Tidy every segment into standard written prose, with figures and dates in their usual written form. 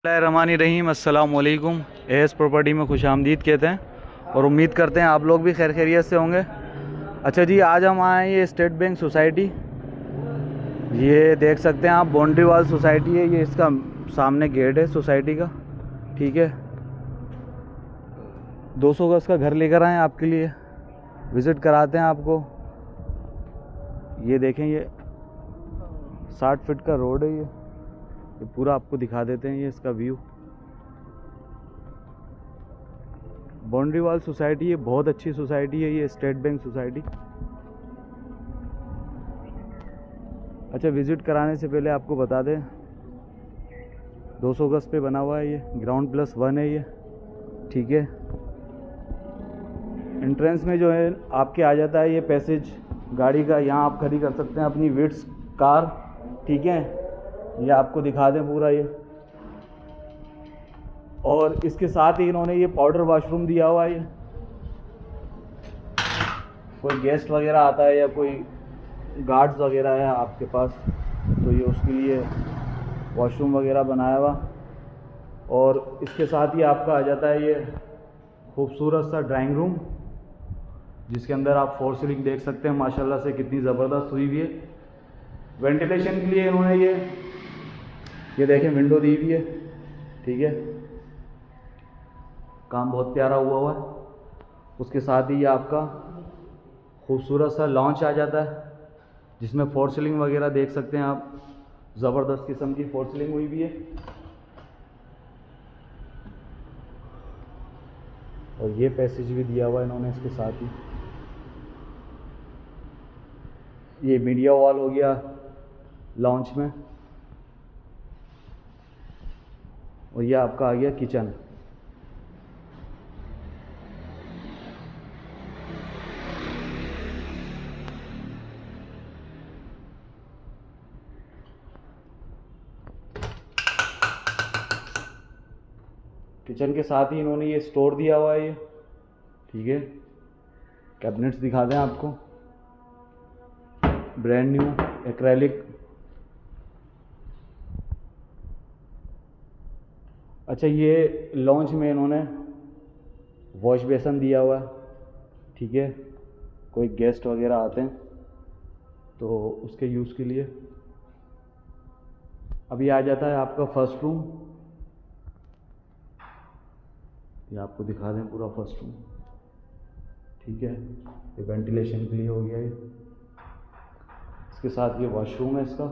रहीम अस्सलाम वालेकुम। S property में खुश आमदीद कहते हैं और उम्मीद करते हैं आप लोग भी खैर खैरियत से होंगे। अच्छा जी, आज हम आए हैं ये स्टेट बैंक सोसाइटी। ये देख सकते हैं आप, बाउंड्री वाल सोसाइटी है। ये इसका सामने गेट है सोसाइटी का, ठीक है। 200 गज का घर लेकर आए हैं आपके लिए, विज़िट कराते हैं आपको। ये देखें, ये 60 फीट का रोड है। ये पूरा आपको दिखा देते हैं, ये इसका व्यू। बाउंड्री वाल सोसाइटी ये बहुत अच्छी सोसाइटी है, ये स्टेट बैंक सोसाइटी। अच्छा, विज़िट कराने से पहले आपको बता दें, 200 गज पे बना हुआ है। ये ग्राउंड प्लस 1 है ये, ठीक है। एंट्रेंस में जो है आपके आ जाता है ये पैसेज गाड़ी का। यहाँ आप खड़ी कर सकते हैं अपनी विट्स कार, ठीक है। ये आपको दिखा दें पूरा ये। और इसके साथ ही इन्होंने ये पाउडर वॉशरूम दिया हुआ है। ये कोई गेस्ट वगैरह आता है या कोई गार्ड्स वगैरह है आपके पास, तो ये उसके लिए वॉशरूम वगैरह बनाया हुआ। और इसके साथ ही आपका आ जाता है ये खूबसूरत सा ड्राइंग रूम, जिसके अंदर आप फोर सीलिंग देख सकते हैं माशाल्लाह से कितनी ज़बरदस्त हुई हुई है। वेंटिलेशन के लिए इन्होंने ये देखें विंडो दी हुई है, ठीक है। काम बहुत प्यारा हुआ है। उसके साथ ही ये आपका खूबसूरत सा लॉन्च आ जाता है, जिसमें फोर सीलिंग वगैरह देख सकते हैं आप। ज़बरदस्त किस्म की फोर सीलिंग हुई भी है। और ये पैसेज भी दिया हुआ है इन्होंने इसके साथ ही। ये मीडिया वॉल हो गया लॉन्च में। और ये आपका आ गया किचन। किचन के साथ ही इन्होंने ये स्टोर दिया हुआ है ये, ठीक है। कैबिनेट्स दिखा दें आपको, ब्रांड न्यू एक्रेलिक। अच्छा, ये लॉन्च में इन्होंने वॉश बेसन दिया हुआ है, ठीक है। कोई गेस्ट वगैरह आते हैं तो उसके यूज़ के लिए। अभी आ जाता है आपका फर्स्ट रूम। ये आपको दिखा दें पूरा फर्स्ट रूम, ठीक है। ये वेंटिलेशन के लिए हो गया ये। इसके साथ ये वॉशरूम है इसका।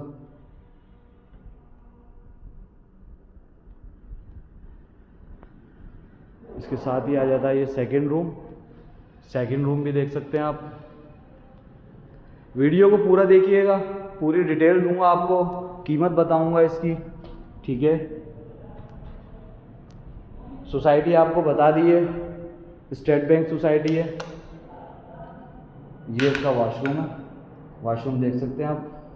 इसके साथ ही आ जाता है ये सेकंड रूम। सेकंड रूम भी देख सकते हैं आप। वीडियो को पूरा देखिएगा, पूरी डिटेल दूंगा आपको, कीमत बताऊंगा इसकी, ठीक है। सोसाइटी आपको बता दी है, स्टेट बैंक सोसाइटी है। ये इसका वॉशरूम है। वॉशरूम देख सकते हैं आप,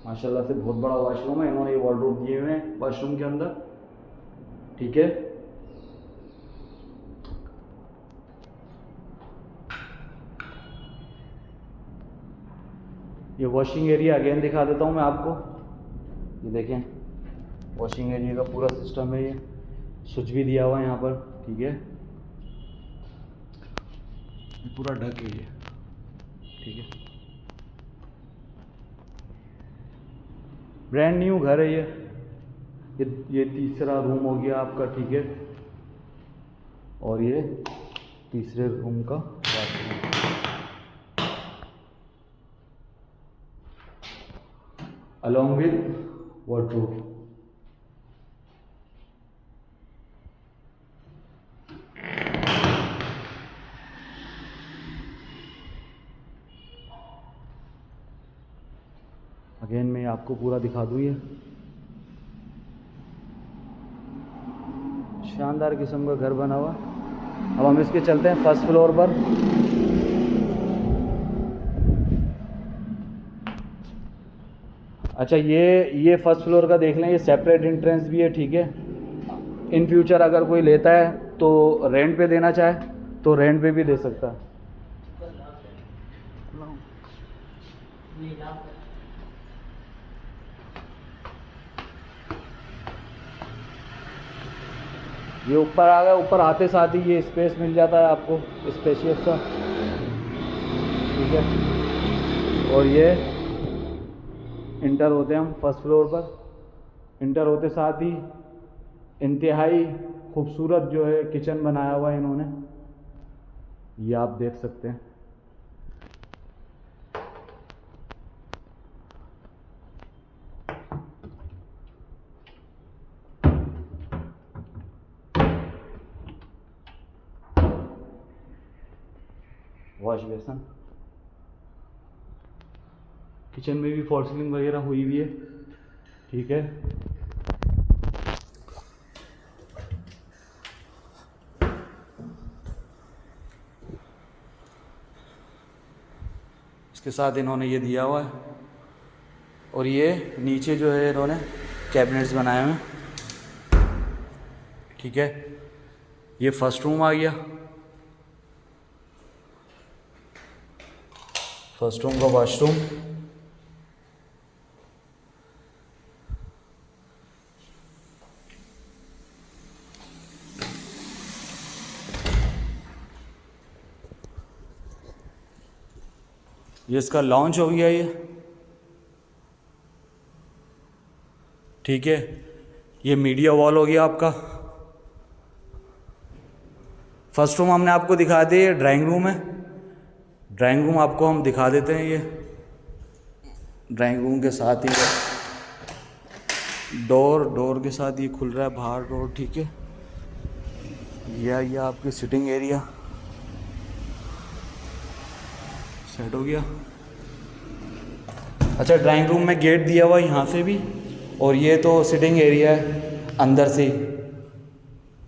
माशाल्लाह से बहुत बड़ा वॉशरूम है। इन्होंने ये वॉर्डरोब दिए हुए हैं वॉशरूम के अंदर, ठीक है। ये वॉशिंग एरिया अगेन दिखा देता हूँ मैं आपको। ये देखें, वॉशिंग एरिया का पूरा सिस्टम है। ये स्विच भी दिया हुआ है यहाँ पर, ठीक है। ये पूरा ढक है ये, ठीक है। ब्रांड न्यू घर है ये तीसरा रूम हो गया आपका, ठीक है। और ये तीसरे रूम का bathroom, along with wardrobe. Again मैं आपको पूरा दिखा दूँ। ये शानदार किस्म का घर बना हुआ। अब हम इसके चलते हैं फर्स्ट फ्लोर पर। अच्छा, ये फर्स्ट फ्लोर का देख लें, ये सेपरेट एंट्रेंस भी है, ठीक है। इन फ्यूचर अगर कोई लेता है तो रेंट पे देना चाहे तो रेंट पे भी दे सकता है। ये ऊपर आ गया, ऊपर आते साथ ही ये स्पेस मिल जाता है आपको, स्पेशियस सा, ठीक है। और ये इंटर होते हैं हम फर्स्ट फ्लोर पर। इंटर होते साथ ही इंतहाई खूबसूरत जो है किचन बनाया हुआ है इन्होंने, ये आप देख सकते हैं। वॉश बेसन, किचन में भी फॉल सीलिंग वगैरह हुई हुई है, ठीक है। इसके साथ इन्होंने ये दिया हुआ है। और ये नीचे जो है इन्होंने कैबिनेट्स बनाए हुए हैं, ठीक है। ये फर्स्ट रूम आ गया, फर्स्ट रूम का वॉशरूम। ये इसका लॉन्च हो गया ये, ठीक है। ये मीडिया वॉल हो गया आपका। फर्स्ट रूम हमने आपको दिखा दिया, ये ड्राइंग रूम है। ड्राइंग रूम आपको हम दिखा देते हैं। ये ड्राइंग रूम के साथ ही डोर के साथ ये खुल रहा है बाहर डोर, ठीक है। ये आपकी सिटिंग एरिया सेट हो गया। अच्छा, ड्राइंग रूम में गेट दिया हुआ यहाँ से भी, और ये तो सिटिंग एरिया है अंदर से,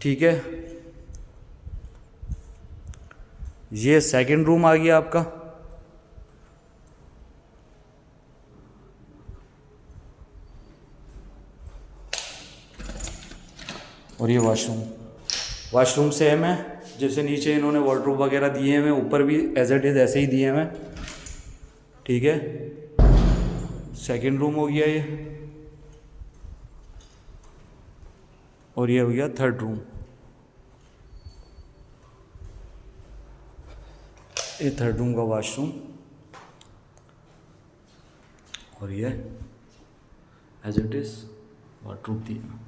ठीक है। ये सेकंड रूम आ गया आपका। और ये वॉशरूम सेम है, जैसे नीचे इन्होंने वार्डरोब वगैरह दिए हैं, ऊपर भी एज इट इज़ ऐसे ही दिए हैं, ठीक है। सेकंड रूम हो गया ये, और ये हो गया थर्ड रूम। ये थर्ड रूम का वॉशरूम, और ये एज इट इज वार्डरोब दिया,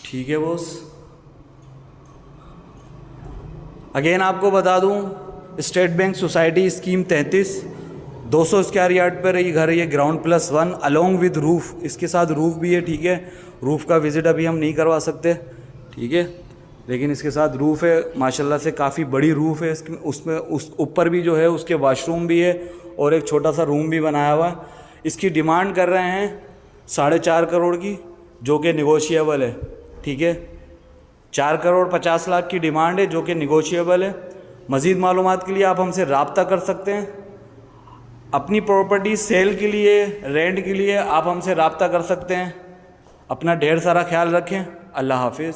ठीक है बॉस। अगेन आपको बता दूं, state bank society scheme 33 200 square yard पर ये घर है। ये ग्राउंड +1 अलोंग विद रूफ़, इसके साथ रूफ़ भी है, ठीक है। रूफ़ का विज़िट अभी हम नहीं करवा सकते, ठीक है, लेकिन इसके साथ रूफ़ है माशाल्लाह से, काफ़ी बड़ी रूफ़ है इसमें। उसमें उस ऊपर भी जो है उसके वॉशरूम भी है, और एक छोटा सा रूम भी बनाया हुआ है। इसकी डिमांड कर रहे हैं 4.5 करोड़ की, जो कि निगोशिएबल है, ठीक है। 4,50,00,000 की डिमांड है, जो कि निगोशिएबल है। मज़ीद मालूमात के लिए आप हमसे रब्ता कर सकते हैं। अपनी प्रॉपर्टी सेल के लिए, रेंट के लिए आप हमसे रब्ता कर सकते हैं। अपना ढेर सारा ख्याल रखें। अल्लाह हाफिज़।